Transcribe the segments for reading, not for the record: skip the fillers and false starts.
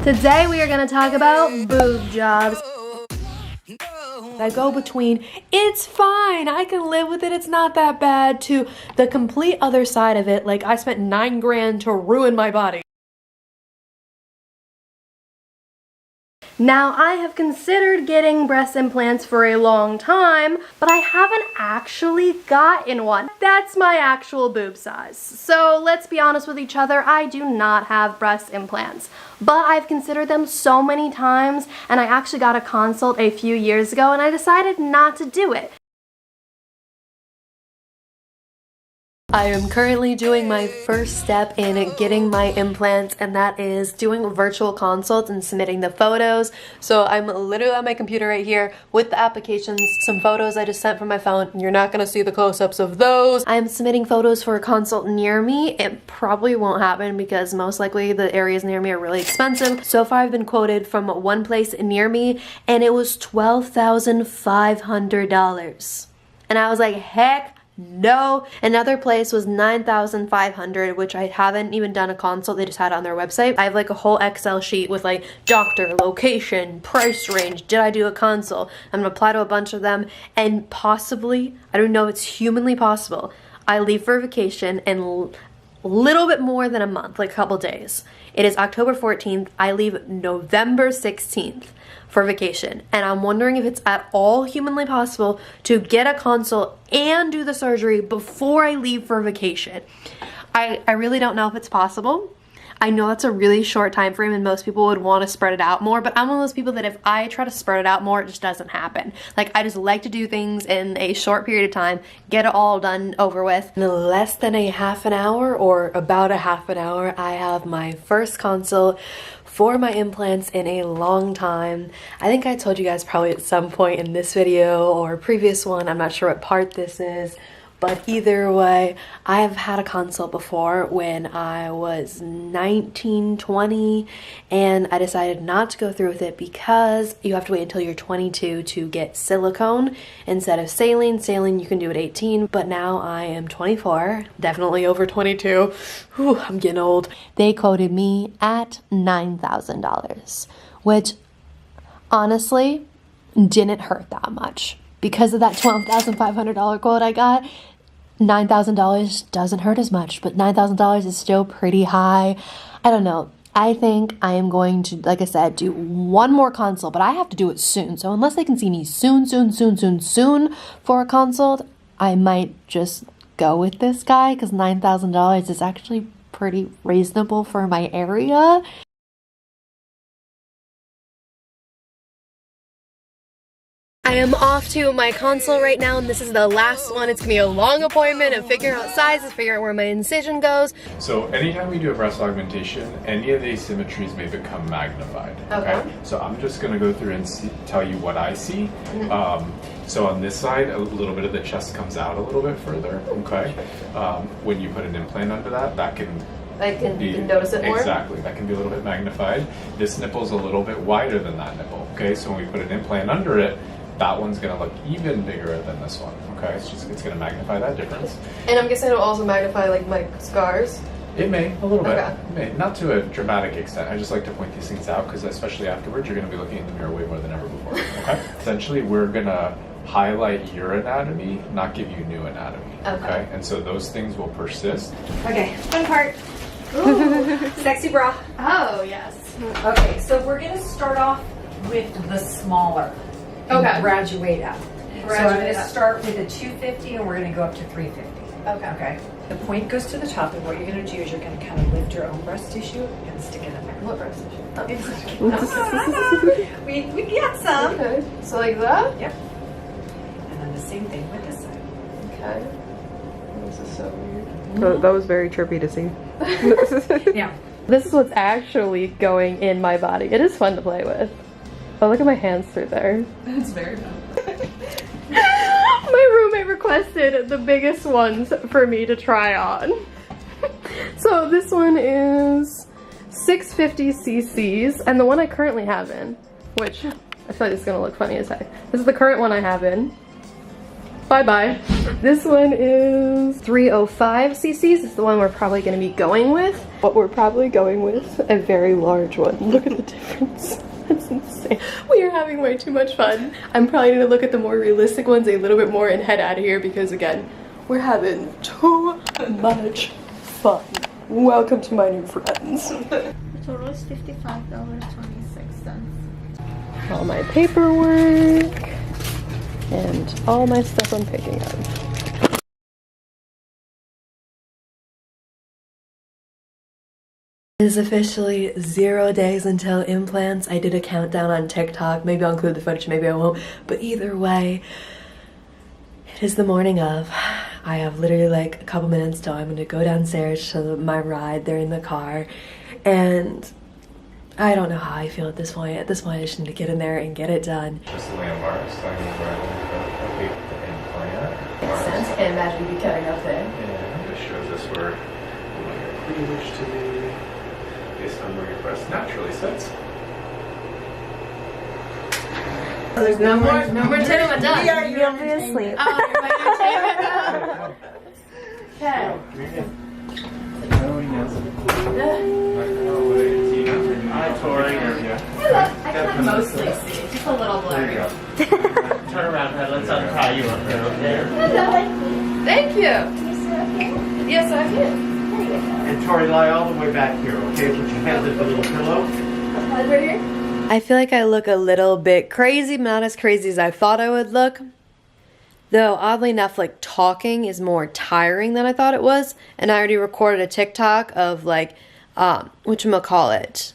Today we are going to talk about boob jobs. I go between, it's fine, I can live with it, it's not that bad, to the complete other side of it, like I spent $9 grand to ruin my body. Now, I have considered getting breast implants for a long time, but I haven't actually gotten one. That's my actual boob size. So let's be honest with each other, I do not have breast implants. But I've considered them so many times, and I actually got a consult a few years ago, and I decided not to do it. I am currently doing my first step in getting my implants, and that is doing virtual consults and submitting the photos. So I'm literally on my computer right here with the applications, some photos I just sent from my phone. You're not gonna see the close-ups of those. I'm submitting photos for a consult near me. It probably won't happen because most likely the areas near me are really expensive. So far I've been quoted from one place near me and it was $12,500. And I was like, heck no. Another place was $9,500, which I haven't even done a consult, they just had it on their website. I have like a whole Excel sheet with like doctor, location, price range, did I do a consult? I'm gonna apply to a bunch of them and possibly, I don't know if it's humanly possible, I leave for vacation in a little bit more than a month, like a couple days. It is October 14th, I leave November 16th for vacation, and I'm wondering if it's at all humanly possible to get a consult and do the surgery before I leave for vacation. I really don't know if it's possible. I know that's a really short time frame and most people would want to spread it out more, but I'm one of those people that if I try to spread it out more, it just doesn't happen. Like, I just like to do things in a short period of time, get it all done over with. In less than a half an hour, or about a half an hour, I have my first consult for my implants in a long time. I think I told you guys probably at some point in this video or previous one, I'm not sure what part this is, but either way, I have had a consult before when I was 19, 20, and I decided not to go through with it because you have to wait until you're 22 to get silicone instead of saline. Saline you can do at 18, but now I am 24, definitely over 22. Whew, I'm getting old. They quoted me at $9,000, which honestly didn't hurt that much. Because of that $12,500 quote I got, $9,000 doesn't hurt as much, but $9,000 is still pretty high. I don't know. I think I am going to, like I said, do one more consult, but I have to do it soon. So unless they can see me soon for a consult, I might just go with this guy because $9,000 is actually pretty reasonable for my area. I am off to my consult right now, and this is the last one. It's gonna be a long appointment of figuring out sizes, figuring out where my incision goes. So anytime we do a breast augmentation, any of the asymmetries may become magnified. Okay. So I'm just gonna go through and tell you what I see. So on this side, a little bit of the chest comes out a little bit further. Okay. When you put an implant under that, you can notice it more? Exactly, that can be a little bit magnified. This nipple's a little bit wider than that nipple, okay? So when we put an implant under it, that one's gonna look even bigger than this one, okay? It's gonna magnify that difference. And I'm guessing it'll also magnify like my scars? It may, a little bit. It may, not to a dramatic extent. I just like to point these things out because especially afterwards, you're gonna be looking in the mirror way more than ever before, okay? Essentially, we're gonna highlight your anatomy, not give you new anatomy, okay? And so those things will persist. Okay, fun part. Ooh, sexy bra. Oh, yes. Okay, so we're gonna start off with the smaller. And graduate up. So I'm going to start with a 250 and we're going to go up to 350. Okay. The point goes to the top, and what you're going to do is you're going to kind of lift your own breast tissue and stick it in there. What breast tissue? We got some. Okay. So like that? Yep. And then the same thing with this side. Okay. This is so weird. That was very trippy to see. Yeah. This is what's actually going in my body. It is fun to play with. Oh, look at my hands through there. That's very fun. My roommate requested the biggest ones for me to try on. So this one is 650 cc's, and the one I currently have in, which I feel like it's gonna look funny as heck. This is the current one I have in. Bye-bye. This one is 305 cc's. It's the one we're probably going to be going with. What we're probably going with, a very large one. Look at the difference. That's insane. We are having way too much fun. I'm probably going to look at the more realistic ones a little bit more and head out of here because, again, we're having too much fun. Welcome to my new friends. The total is $55.26. All my paperwork and all my stuff I'm picking up. It is officially 0 days until implants. I did a countdown on TikTok. Maybe I'll include the footage, maybe I won't. But either way, it is the morning of. I have literally like a couple minutes till I'm going to go downstairs to my ride. They're in the car. And I don't know how I feel at this point. At this point, I just need to get in there and get it done. Just the landmarks, like where the implant. Makes sense. Can't imagine you cutting up there. And it shows us where you want your cleavage to be based on where your breast naturally sits. There's no more entertainment done. You'll be asleep. Oh, you're my entertainment. Okay. Hi, Tori. I can mostly see. Just a little blurry. Turn around, head. Let's untie you up there, okay? Thank you. Yes, I can. And Tori, lie all the way back here, okay? Put your hands at the little pillow. Right here. I feel like I look a little bit crazy, but not as crazy as I thought I would look. Though, oddly enough, like, talking is more tiring than I thought it was. And I already recorded a TikTok of, like, whatchamacallit,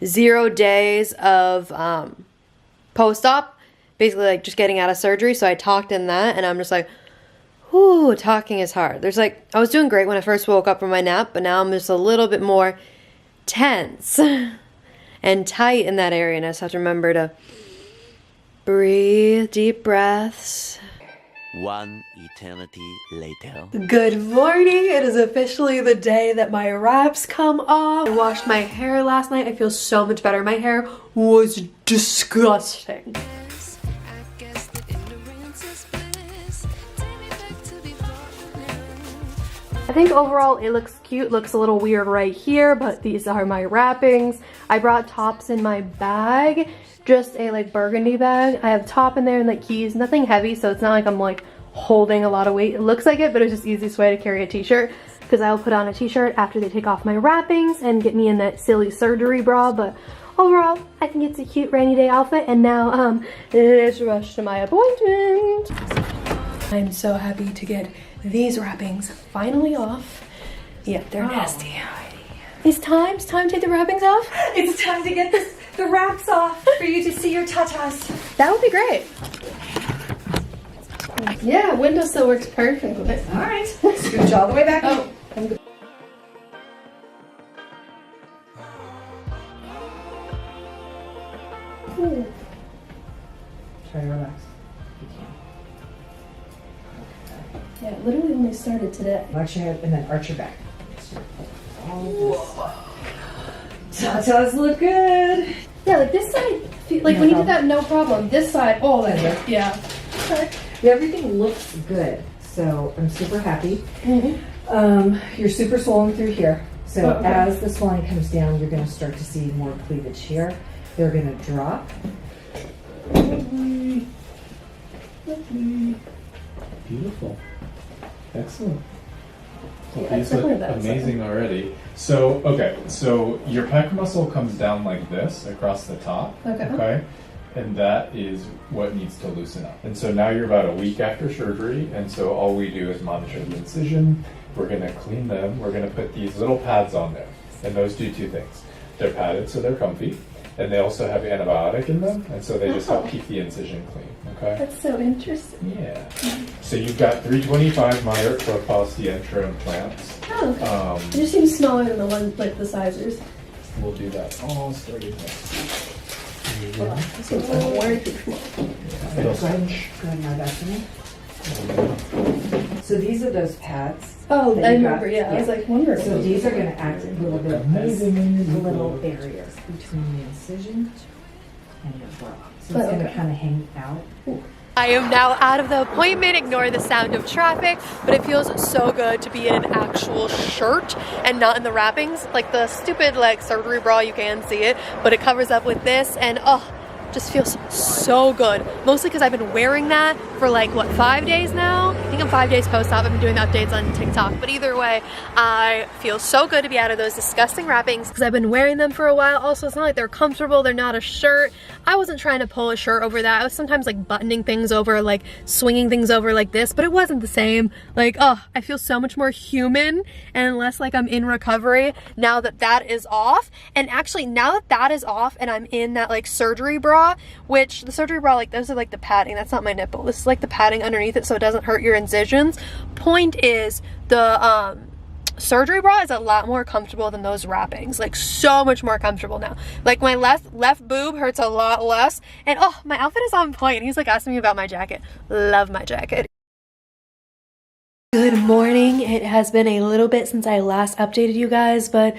0 days of post-op. Basically, like, just getting out of surgery. So I talked in that, and I'm just like, whew, talking is hard. There's, like, I was doing great when I first woke up from my nap, but now I'm just a little bit more tense and tight in that area, and I just have to remember to breathe, deep breaths. One eternity later. Good morning. It is officially the day that my wraps come off. I washed my hair last night. I feel so much better. My hair was disgusting. I think overall it looks cute. Looks a little weird right here, but these are my wrappings. I brought tops in my bag, just a like burgundy bag. I have top in there and like keys, nothing heavy, so it's not like I'm like holding a lot of weight. It looks like it, but it's just the easiest way to carry a t-shirt because I will put on a t-shirt after they take off my wrappings and get me in that silly surgery bra. But overall, I think it's a cute rainy day outfit, and now let's rush to my appointment. I'm so happy to get these wrappings finally off. Yeah, they're nasty. It's time to take the wrappings off? It's time to get the wraps off for you to see your tatas. That would be great. Yeah, window still works perfectly. All right, scooch all the way back. Oh, I'm good. Try to relax. Yeah, it literally only started today. Relax your head and then arch your back. Tatas look good. Yeah, like this side, like when you did that, no problem. This side, oh, that hurt. Yeah. Everything looks good, so I'm super happy. You're super swollen through here. So as the swelling comes down, you're going to start to see more cleavage here. They're going to drop. Lovely. Lovely. Beautiful. Excellent. Well, these look amazing already. So, okay, so your pec muscle comes down like this across the top. Okay. And that is what needs to loosen up. And so now you're about a week after surgery, and so all we do is monitor the incision. We're going to clean them. We're going to put these little pads on there, and those do two things. They're padded so they're comfy, and they also have antibiotic in them, and so they just help keep the incision clean. Okay. That's so interesting. Yeah. So you've got 325 Meyer profile Zienka implants. Oh, okay. It just seems smaller than the one, like the sizers. We'll do that all starting next week. Well, this seems way too small. Go ahead, now back to me. So these are those pads. Oh, I remember, yeah. I was like wondering. So these are going to act a little bit as little barriers between the incision and the bra. So it's going to kind of hang out. I am now out of the appointment, ignore the sound of traffic, but it feels so good to be in an actual shirt and not in the wrappings. Like the stupid like surgery bra, you can see it, but it covers up with this and oh, just feels so good. Mostly because I've been wearing that for like, what, 5 days now? I think I'm 5 days post-op. I've been doing updates on TikTok. But either way, I feel so good to be out of those disgusting wrappings because I've been wearing them for a while. Also, it's not like they're comfortable. They're not a shirt. I wasn't trying to pull a shirt over that. I was sometimes like buttoning things over, like swinging things over like this, but it wasn't the same. Like, oh, I feel so much more human and less like I'm in recovery now that that is off. And actually, now that that is off and I'm in that like surgery bra, which the surgery bra, like those are like the padding. That's not my nipple. This is like the padding underneath it so it doesn't hurt your incisions. Point is, the surgery bra is a lot more comfortable than those wrappings. Like so much more comfortable now. Like my left boob hurts a lot less. And oh, my outfit is on point. He's like asking me about my jacket. Love my jacket. Good morning. It has been a little bit since I last updated you guys, but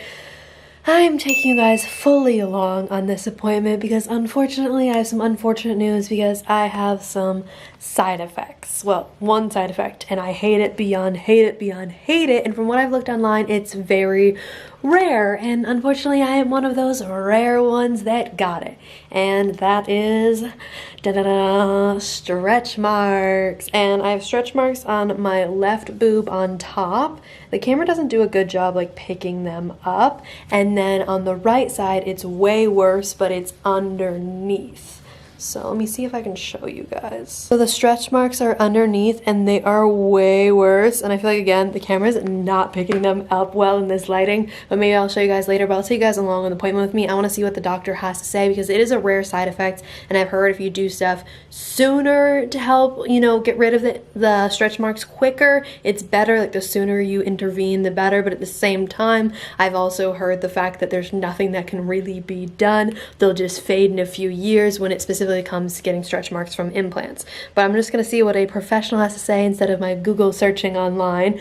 I'm taking you guys fully along on this appointment because unfortunately I have some unfortunate news because I have some side effects. Well, one side effect, and I hate it beyond hate it beyond hate it, and from what I've looked online, it's very rare, and unfortunately I am one of those rare ones that got it, and that is stretch marks. And I have stretch marks on my left boob on top. The camera doesn't do a good job like picking them up, and then on the right side it's way worse, but it's underneath. So let me see if I can show you guys. So the stretch marks are underneath and they are way worse. And I feel like, again, the camera is not picking them up well in this lighting. But maybe I'll show you guys later. But I'll take you guys along on the appointment with me. I want to see what the doctor has to say because it is a rare side effect. And I've heard if you do stuff sooner to help, you know, get rid of the stretch marks quicker, it's better. Like the sooner you intervene, the better. But at the same time, I've also heard the fact that there's nothing that can really be done. They'll just fade in a few years when it specifically comes to getting stretch marks from implants. But I'm just gonna see what a professional has to say instead of my Google searching online.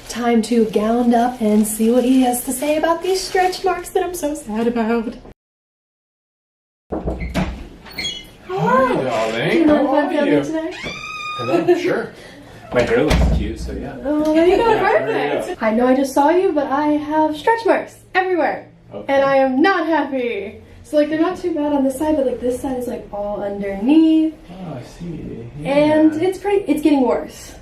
Time to gown up and see what he has to say about these stretch marks that I'm so sad about. Hi, darling. Do you mind if How I'm are filming you? today? Hello, sure. My hair looks cute, so yeah. Oh, there you go, Yeah, there you perfect. I know I just saw you, but I have stretch marks everywhere. Okay. And I am not happy. So like they're not too bad on this side, but like this side is like all underneath. Oh, I see. Yeah. And it's getting worse.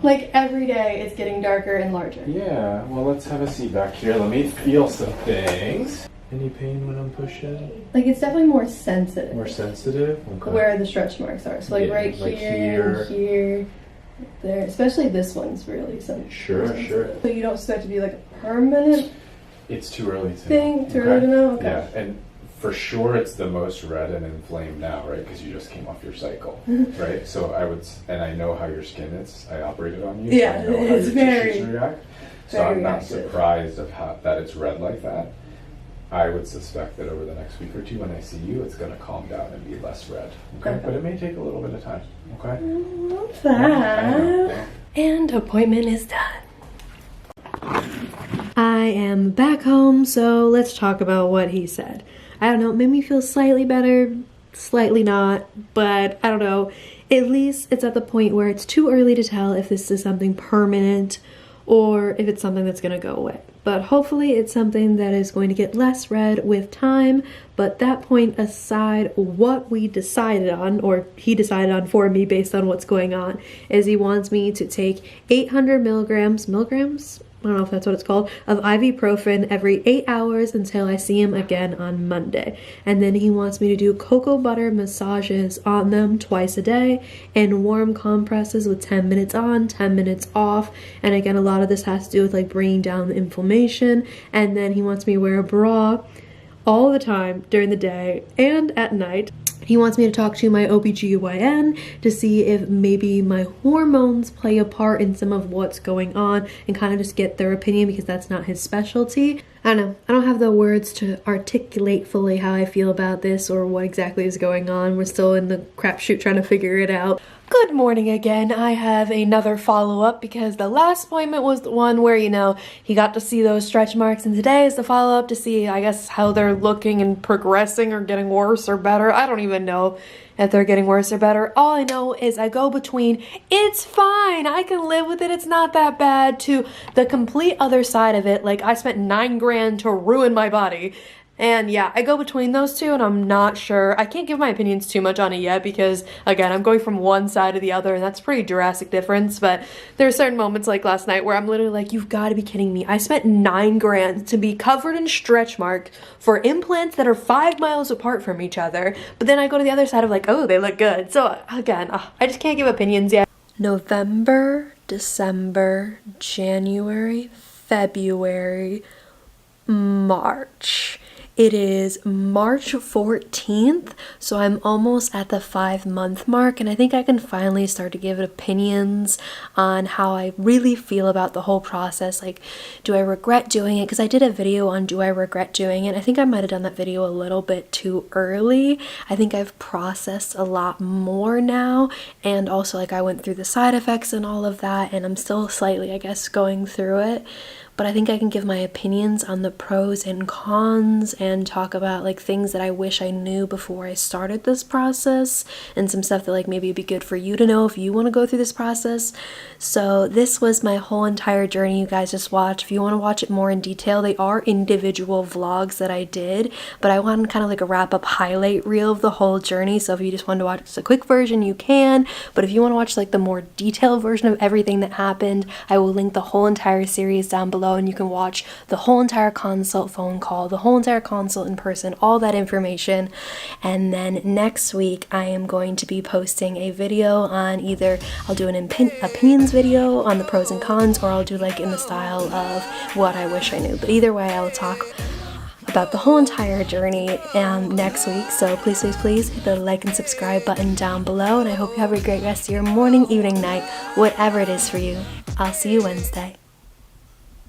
Like every day it's getting darker and larger. Yeah, well, let's have a seat back here. Let me feel some things. Any pain when I'm pushing? Like it's definitely more sensitive. More sensitive? Okay. Where the stretch marks are. So like Yeah, right like here, and here, there. Especially this one's really sensitive. Sure. So you don't expect it to be like a permanent It's too early to thing? Too early to know? Okay. Yeah, and for sure it's the most red and inflamed now, right? Because you just came off your cycle, right? So and I know how your skin is. I operated on you. Yeah, so I know how it's your very- tissues react. So very I'm not reactive. surprised of that it's red like that. I would suspect that over the next week or two when I see you, it's going to calm down and be less red. Okay? But it may take a little bit of time. Okay? What's I know, that? yeah. And appointment is done. I am back home, so let's talk about what he said. I don't know, it made me feel slightly better, slightly not, but I don't know. At least it's at the point where it's too early to tell if this is something permanent or if it's something that's gonna go away. But hopefully it's something that is going to get less red with time. But that point aside, what we decided on, or he decided on for me based on what's going on, is he wants me to take 800 milligrams? I don't know if that's what it's called, of ibuprofen every 8 hours until I see him again on Monday. And then he wants me to do cocoa butter massages on them twice a day and warm compresses with 10 minutes on, 10 minutes off. And again, a lot of this has to do with like bringing down the inflammation. And then he wants me to wear a bra all the time during the day and at night. He wants me to talk to my OBGYN to see if maybe my hormones play a part in some of what's going on and kind of just get their opinion because that's not his specialty. I don't know. I don't have the words to articulate fully how I feel about this or what exactly is going on. We're still in the crapshoot trying to figure it out. Good morning again. I have another follow-up because the last appointment was the one where, you know, he got to see those stretch marks, and today is the follow-up to see, I guess, how they're looking and progressing or getting worse or better. I don't even know if they're getting worse or better. All I know is I go between, it's fine, I can live with it, it's not that bad, to the complete other side of it, like I spent $9 grand to ruin my body. And yeah, I go between those two and I'm not sure. I can't give my opinions too much on it yet because, again, I'm going from one side to the other and that's a pretty drastic difference. But there are certain moments like last night where I'm literally like, you've got to be kidding me. I spent $9 grand to be covered in stretch marks for implants that are 5 miles apart from each other. But then I go to the other side of like, oh, they look good. So again, I just can't give opinions yet. November, December, January, February, March. It is March 14th, so I'm almost at the 5-month mark, and I think I can finally start to give opinions on how I really feel about the whole process. Like, do I regret doing it? Because I did a video on do I regret doing it. I think I might have done that video a little bit too early. I think I've processed a lot more now, and also like I went through the side effects and all of that, and I'm still slightly, I guess, going through it. But I think I can give my opinions on the pros and cons and talk about like things that I wish I knew before I started this process and some stuff that like maybe it'd be good for you to know if you want to go through this process. So this was my whole entire journey you guys just watched. If you want to watch it more in detail, they are individual vlogs that I did, but I wanted kind of like a wrap up highlight reel of the whole journey. So if you just wanted to watch just a quick version, you can, but if you want to watch like the more detailed version of everything that happened, I will link the whole entire series down below, and you can watch the whole entire consult phone call, the whole entire consult in person, all that information. And then next week I am going to be posting a video on either I'll do an opinions video on the pros and cons, or I'll do like in the style of what I wish I knew. But either way, I will talk about the whole entire journey next week. So please hit the like and subscribe button down below, and I hope you have a great rest of your morning, evening, night, whatever it is for you. I'll see you Wednesday.